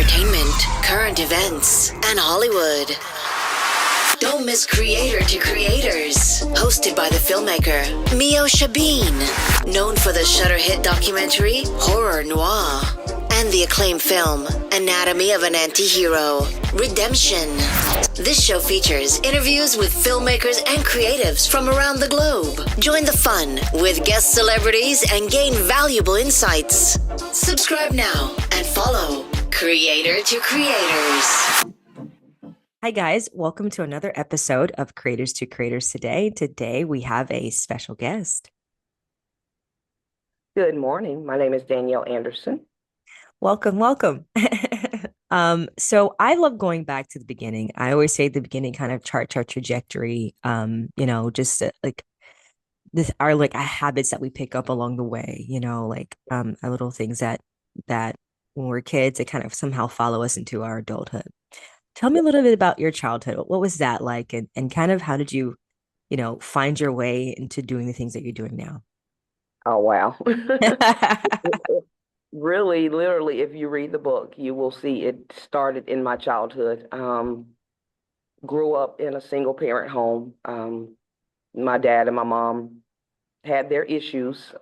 entertainment, current events, and Hollywood. Don't miss Creator to Creators, hosted by the filmmaker Meosha Bean, known for the Shudder hit documentary Horror Noir and the acclaimed film Anatomy of an Anti-Hero, Redemption. This show features interviews with filmmakers and creatives from around the globe. Join the fun with guest celebrities and gain valuable insights. Subscribe now and follow Creator to Creators. Hi guys, welcome to another episode of Creators to Creators today. Today we have a special guest. Good morning. My name is Danielle Anderson. Welcome. So I love going back to the beginning. I always say the beginning kind of charts our trajectory. Just like this are like habits that we pick up along the way, our little things that when we're kids, they kind of somehow follow us into our adulthood. Tell me a little bit about your childhood. What was that like? And kind of how did you, find your way into doing the things that you're doing now? Oh, wow. Really, literally, if you read the book, you will see it started in my childhood. Grew up in a single parent home. My dad and my mom had their issues.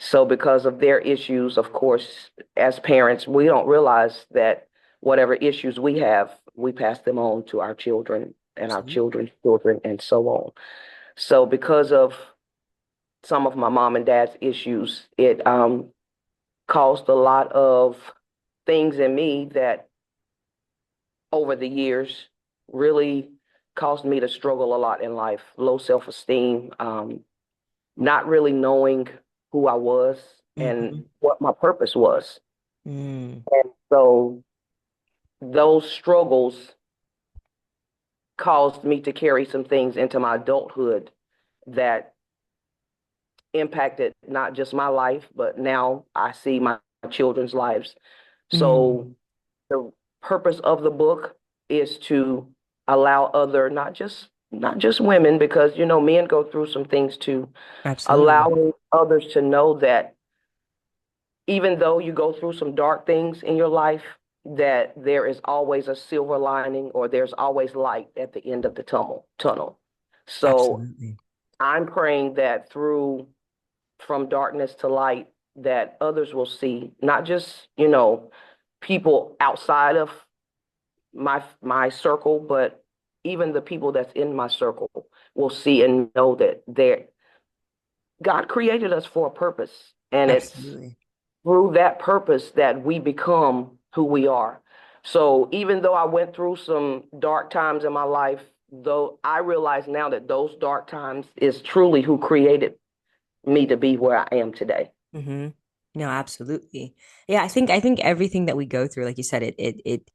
So because of their issues, of course, as parents, we don't realize that whatever issues we have, we pass them on to our children and our children's children and so on. So because of some of my mom and dad's issues, it caused a lot of things in me that over the years really caused me to struggle a lot in life. Low self-esteem, not really knowing who I was and what my purpose was. And so those struggles caused me to carry some things into my adulthood that impacted not just my life, but now I see my children's lives. So the purpose of the book is to allow other, not just women, because men go through some things too. Absolutely. Allowing others to know that even though you go through some dark things in your life, that there is always a silver lining, or there's always light at the end of the tunnel. So Absolutely. I'm praying that from darkness to light, that others will see, not just, people outside of my circle, but even the people that's in my circle will see and know that God created us for a purpose. And Absolutely. It's through that purpose that we become who we are. So even though I went through some dark times in my life, though I realize now that those dark times is truly who created me to be where I am today. No, absolutely. Yeah, I think everything that we go through, like you said, it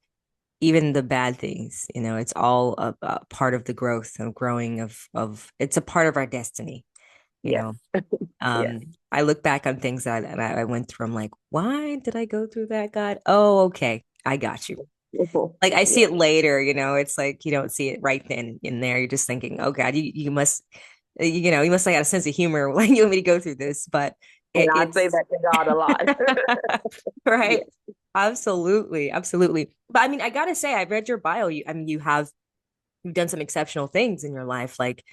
even the bad things, it's all a part of the growth of growing of it's a part of our destiny, Yes. Yes. I look back on things that I went through. I'm like, why did I go through that, God? Oh, okay. I got you. Like I see it later, it's like you don't see it right then in there. You're just thinking, oh God, you must, you must have got a sense of humor when you want me to go through this. But and I say that to God a lot. Right. Yes. Absolutely. But I mean, I gotta say, I've read your bio. You've done some exceptional things in your life, like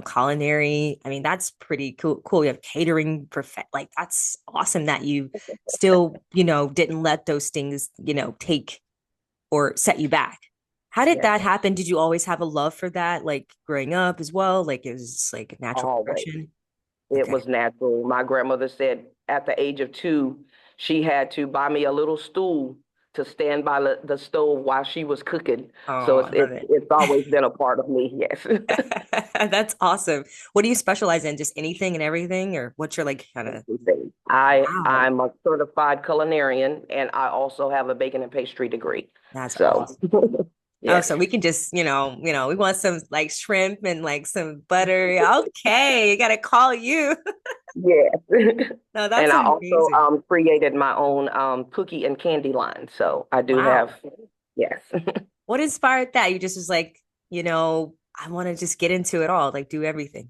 culinary. I mean, that's pretty cool. You have catering, like that's awesome that you still, didn't let those things, take or set you back. How did that happen? Did you always have a love for that, like growing up as well? Like it was just like a natural progression? It was natural. My grandmother said at the age of 2, she had to buy me a little stool to stand by the stove while she was cooking. So Oh, I love it. it's always been a part of me. Yes. That's awesome. What do you specialize in? Just anything and everything, or what's your like kind of? Wow, I'm a certified culinarian, and I also have a baking and pastry degree. that's So awesome. Oh, so we can just, we want some like shrimp and like some butter. Okay, gotta call you. yes. No, that's And I amazing. also created my own cookie and candy line. So I do Wow. have, yes. What inspired that? You just was like, I want to just get into it all, like do everything.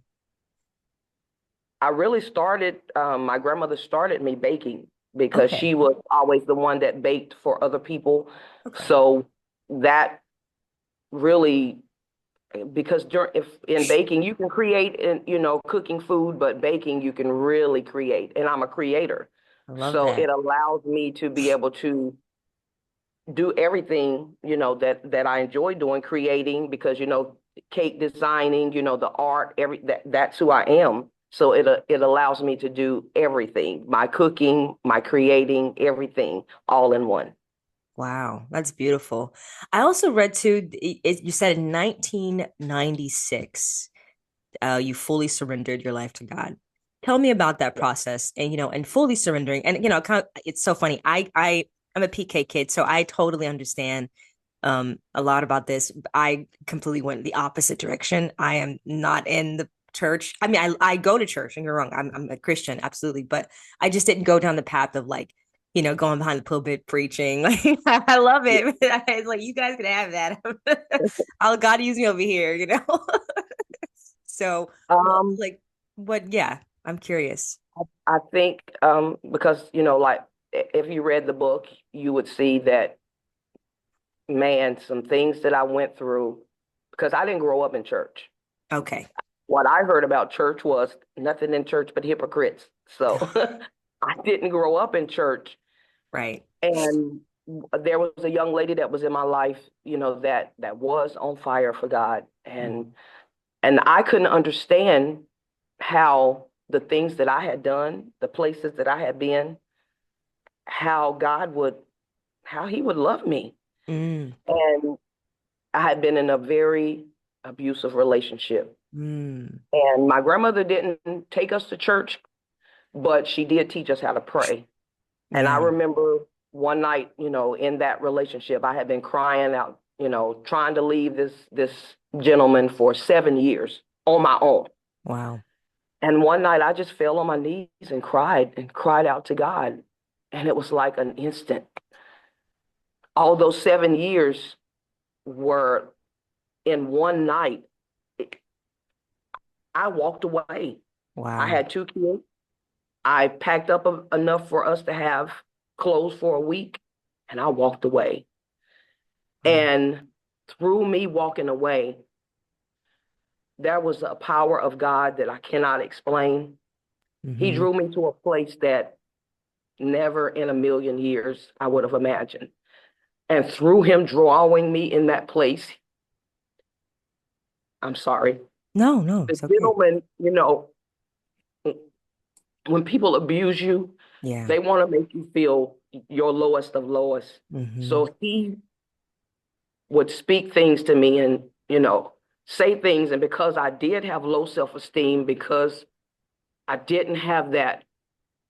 I really started, my grandmother started me baking. because Okay. she was always the one that baked for other people. Okay. So that really, because if in baking you can create and cooking food, but baking you can really create, and I'm a creator. I love So it that. allows me to be able to do everything, that I enjoy doing, creating, because cake designing, the art, that's who I am. So it allows me to do everything, my cooking, my creating, everything all in one. Wow, that's beautiful. I also read too, you said in 1996, you fully surrendered your life to God. Tell me about that process and and fully surrendering. And it's so funny. I'm a PK kid, so I totally understand a lot about this. I completely went the opposite direction. I am not in the church. I mean, I go to church, and you're wrong. I'm a Christian, absolutely, but I just didn't go down the path of like, going behind the pulpit preaching. Like I love Yeah. it. It's like you guys can have that. I'll God use me over here. So what Um, like what yeah, I'm curious. I think because like if you read the book, you would see that, man, some things that I went through, because I didn't grow up in church. Okay. What I heard about church was nothing in church but hypocrites. So I didn't grow up in church. Right. And there was a young lady that was in my life, that was on fire for God. And I couldn't understand how the things that I had done, the places that I had been, how how he would love me. Mm, And I had been in a very abusive relationship. mm, And my grandmother didn't take us to church, but she did teach us how to pray. And I yeah. remember one night, in that relationship, I had been crying out, trying to leave this gentleman for 7 years on my own. Wow. And one night I just fell on my knees and cried out to God. And it was like an instant. All those 7 years were in one night. I walked away. I Wow. had two kids. I packed up enough for us to have clothes for a week, and I walked away. Wow. And through me walking away, there was a power of God that I cannot explain. He Hmm. drew me to a place that never in a million years I would have imagined. And through him drawing me in that place, I'm sorry, No, no, the it's okay. gentleman, when people abuse you, Yeah. they want to make you feel your lowest of lowest. Hmm. So he would speak things to me and, say things. And because I did have low self-esteem, because I didn't have that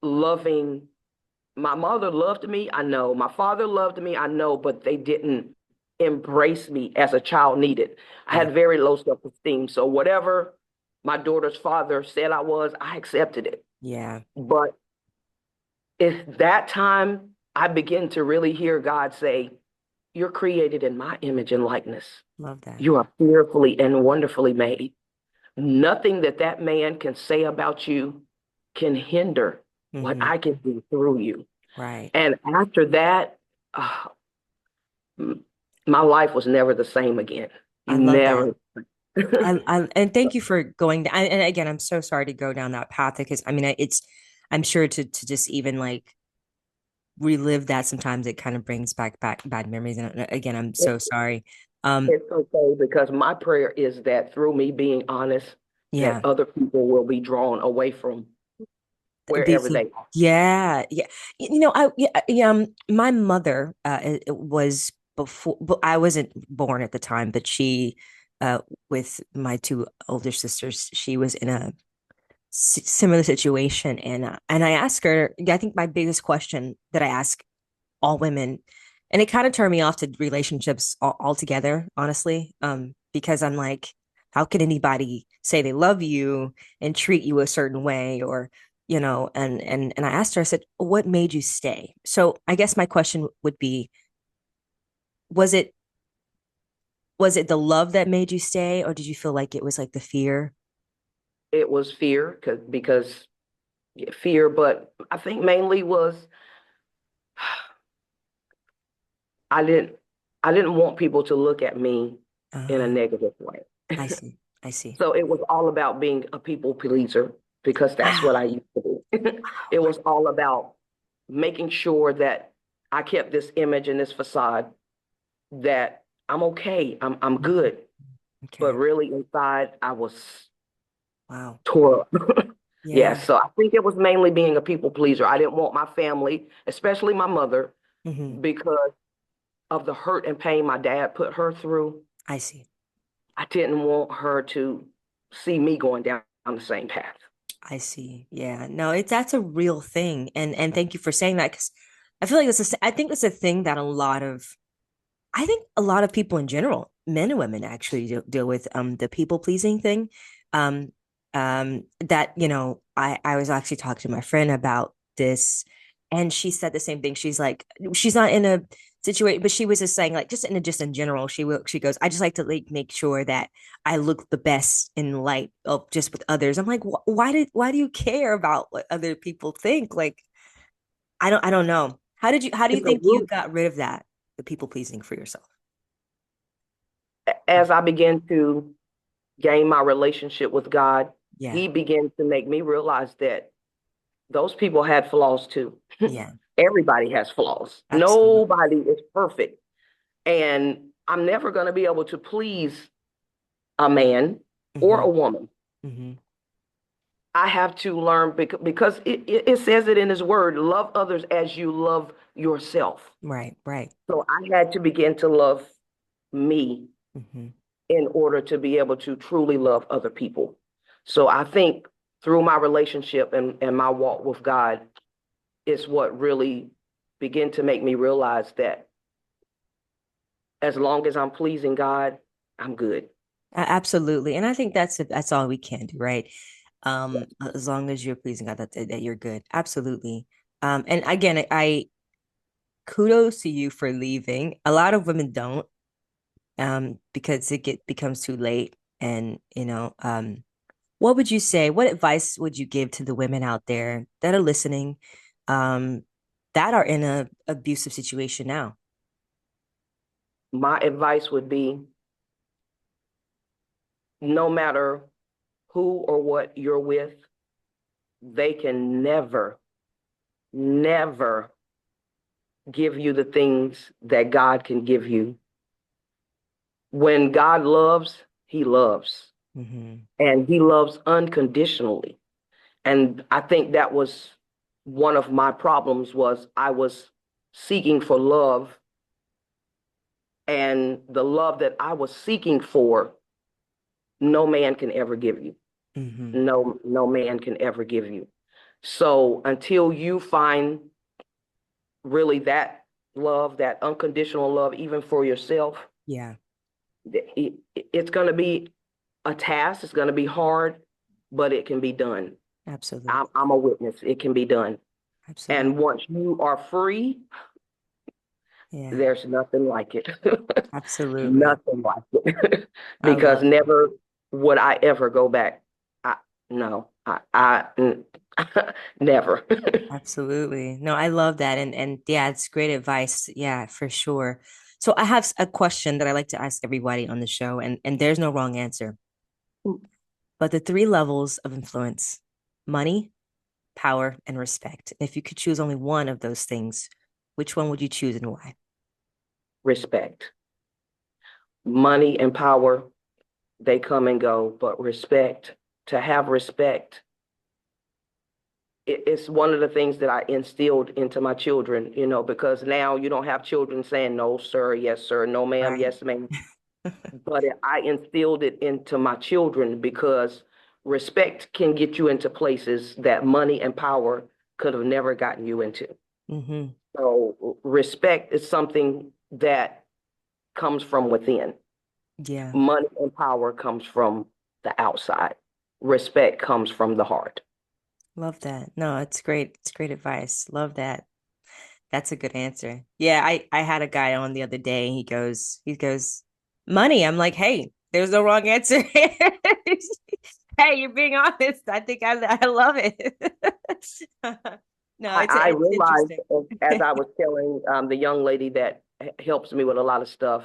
loving, my mother loved me, I know. My father loved me, I know, but they didn't embrace me as a child needed. I Yeah. had very low self-esteem. So whatever my daughter's father said I was, I accepted it. Yeah. But at that time, I began to really hear God say, "You're created in my image and likeness. Love that. You are fearfully and wonderfully made. Nothing that that man can say about you can hinder what Hmm. I can do through you." Right. And after that, uh, my life was never the same again. I love that. Never. And thank you for going down. And again, I'm so sorry to go down that path because I mean, I'm sure to just even like relive that sometimes it kind of brings back bad memories. And again, I'm so sorry. Um, It's okay, because my prayer is that through me being honest, that yeah. other people will be drawn away from wherever Because they are. yeah, yeah. My mother it was before but I wasn't born at the time, but she with my two older sisters, she was in a similar situation and I asked her, I think my biggest question that I ask all women, and it kind of turned me off to relationships altogether, honestly, because I'm like, how can anybody say they love you and treat you a certain way, or and I asked her, I said, what made you stay? So I guess my question would be, was it was it the love that made you stay, or did you feel like it was like the fear? It was fear, because fear, but I think mainly was I didn't I didn't want people to look at me in a Uh, negative way. I see. I see. So it was all about being a people pleaser because that's what Wow. I used to do. It was all about making sure that I kept this image and this facade that I'm okay, I'm good. But Okay. really inside I was Wow. tore up. Yeah, Yeah. so I think it was mainly being a people pleaser. I didn't want my family, especially my mother, Hmm. because of the hurt and pain my dad put her through. I see. I didn't want her to see me going down the same path. I see. Yeah. No, that's a real thing. And thank you for saying that because I feel like I think it's a thing that I think a lot of people in general, men and women actually deal with the people pleasing thing. Um that, I was actually talking to my friend about this and she said the same thing. She's like, she's not in a situation, but she was just saying like just in general, she goes, I just like to like make sure that I look the best in light of just with others. I'm like, why do you care about what other people think? Like, I don't know. How do you It's a think you root. got rid of that, the people pleasing for yourself? As I began to gain my relationship with God, Yeah. He began to make me realize that those people had flaws too. Yeah, Everybody has flaws. absolutely. Nobody is perfect. And I'm never going to be able to please a man or Hmm. a woman. Hmm. I have to learn because it says it in His word, love others as you love yourself. Right, right. So I had to begin to love me Hmm. in order to be able to truly love other people. So I think through my relationship and my walk with God is what really began to make me realize that as long as I'm pleasing God, I'm good. Absolutely. And I think that's all we can do, right? As long as you're pleasing God, that you're good. Absolutely. And again, I kudos to you for leaving. A lot of women don't, because becomes too late. And what would you say? What advice would you give to the women out there that are listening, um, that are in a abusive situation now? My advice would be no matter who or what you're with, they can never give you the things that God can give you. When God loves, He loves, Hmm. and He loves unconditionally. And I think that was one of my problems was I was seeking for love, and the love that I was seeking for, no man can ever give you. Hmm. No man can ever give you. So until you find really that love, that unconditional love, even for yourself, Yeah, it's going to be a task. It's going to be hard, but it can be done. absolutely. I'm a witness. It can be done. Absolutely. And once you are free, Yeah, there's nothing like it. absolutely. Nothing like it. I Because love that. never would I ever go back. I, no, never. Absolutely. No, I love that. And yeah, it's great advice. Yeah, for sure. So I have a question that I like to ask everybody on the show, and there's no wrong answer. But the three levels of influence: money, power, and respect. If you could choose only one of those things, which one would you choose and why? Respect. Money and power, they come and go, but respect, to have respect, it's one of the things that I instilled into my children, because now you don't have children saying no, sir, yes, sir, no, ma'am, Right. yes, ma'am. But I instilled it into my children because respect can get you into places that money and power could have never gotten you into. Hmm. So respect is something that comes from within. Yeah. Money and power comes from the outside. Respect comes from the heart. Love that. No, it's great. It's great advice. Love that. That's a good answer. Yeah, I had a guy on the other day. He goes, money. I'm like, hey, there's no wrong answer. Hey, you're being honest. I think I love it. No, I it's realized interesting. as I was telling the young lady that helps me with a lot of stuff.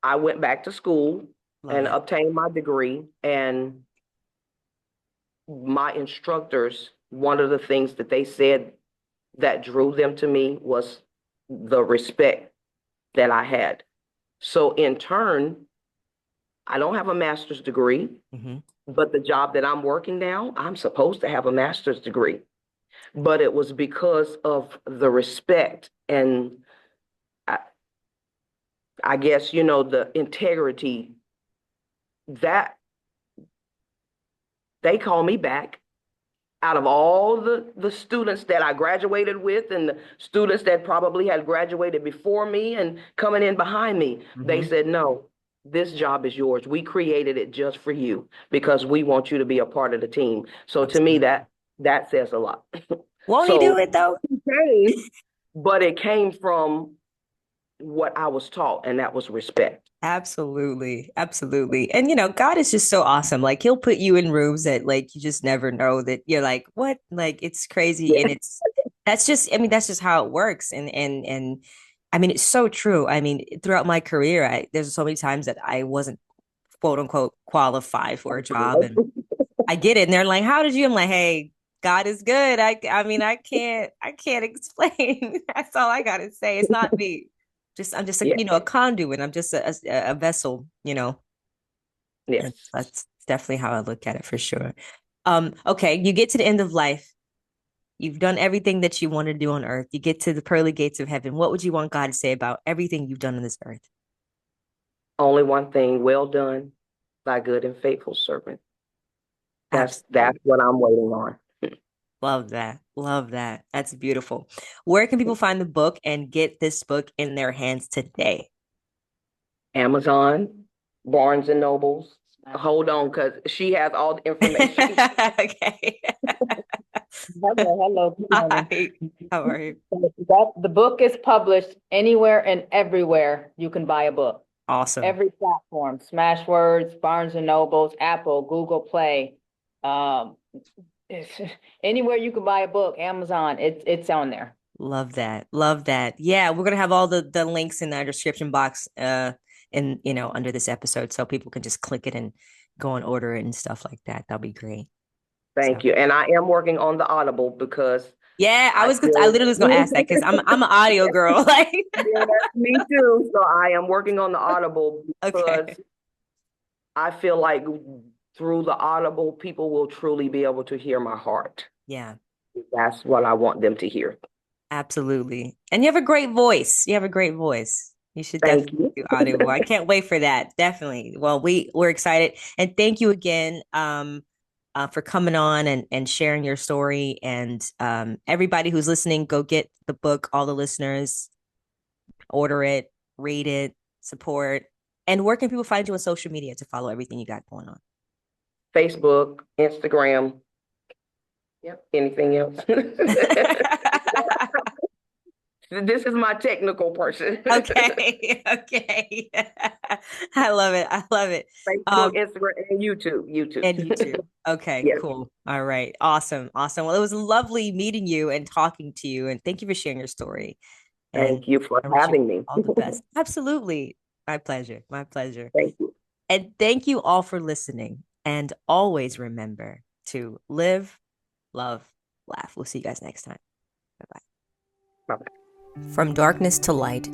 I went back to school and obtained my degree, and my instructors, one of the things that they said that drew them to me was the respect that I had. So in turn, I don't have a master's degree, but the job that I'm working now, I'm supposed to have a master's degree. But it was because of the respect and I guess, the integrity that they call me back out of all the students that I graduated with and the students that probably had graduated before me and coming in behind me. They said, no, this job is yours. We created it just for you because we want you to be a part of the team. So to me, that says a lot. Won't you do it though? But it came from what I was taught, and that was respect. Absolutely. Absolutely. And God is just so awesome. Like he'll put you in rooms that like you just never know that you're like, what? Like it's crazy. Yeah. And that's just how it works. And I mean, it's so true. I mean, throughout my career, there's so many times that I wasn't quote unquote qualified for a job. And I get it. And they're like, how did you? I'm like, hey, God is good. I mean, I can't explain. That's all I gotta say. It's not me. I'm just a conduit. I'm just a vessel, Yes. That's definitely how I look at it for sure. Okay. You get to the end of life. You've done everything that you want to do on earth. You get to the pearly gates of heaven. What would you want God to say about everything you've done on this earth? Only one thing, well done, thy good and faithful servant. That's what I'm waiting on. Love that. Love that. That's beautiful. Where can people find the book and get this book in their hands today? Amazon, Barnes and Nobles. Hold on, because she has all the information. Okay. Hello. Hi. How are you? The book is published anywhere and everywhere you can buy a book. Awesome. Every platform, Smashwords, Barnes and Nobles, Apple, Google Play, anywhere you can buy a book, Amazon, it's on there. Love that. Love that. Yeah, we're gonna have all the links in our description box under this episode, so people can just click it and go and order it and stuff like that. That'll be great. Thank you. And I am working on the Audible because I literally was gonna ask that because I'm an audio girl. Like me too. So I am working on the Audible because I feel like through the Audible, people will truly be able to hear my heart. Yeah. That's what I want them to hear. Absolutely. And you have a great voice. You should definitely do Audible. I can't wait for that. Definitely. Well, we're excited. And thank you again for coming on and sharing your story. And everybody who's listening, go get the book, all the listeners, order it, read it, support. And where can people find you on social media to follow everything you got going on? Facebook, Instagram. Yep. Anything else? This is my technical person. Okay. I love it. Facebook, Instagram, and YouTube. Okay, yes. Cool. All right. Awesome. Well, it was lovely meeting you and talking to you. And thank you for sharing your story. Thank you for having me. All the best. Absolutely. My pleasure. Thank you. And thank you all for listening. And always remember to live, love, laugh. We'll see you guys next time. Bye-bye. Bye-bye. From Darkness to Light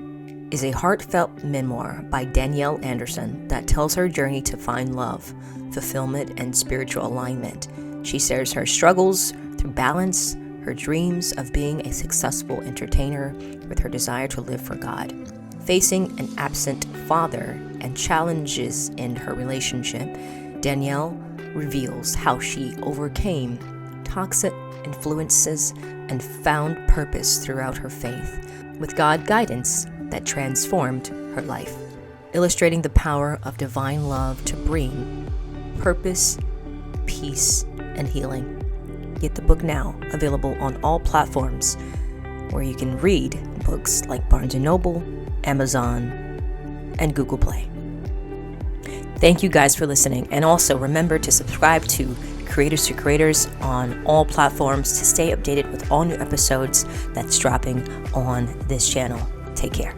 is a heartfelt memoir by Danielle Anderson that tells her journey to find love, fulfillment, and spiritual alignment. She shares her struggles through balance, her dreams of being a successful entertainer with her desire to live for God. Facing an absent father and challenges in her relationship, Danielle reveals how she overcame toxic influences and found purpose throughout her faith, with God guidance that transformed her life, illustrating the power of divine love to bring purpose, peace, and healing. Get the book now, available on all platforms where you can read books like Barnes & Noble, Amazon, and Google Play. Thank you guys for listening, and also remember to subscribe to Creators to Creators on all platforms to stay updated with all new episodes that's dropping on this channel. Take care.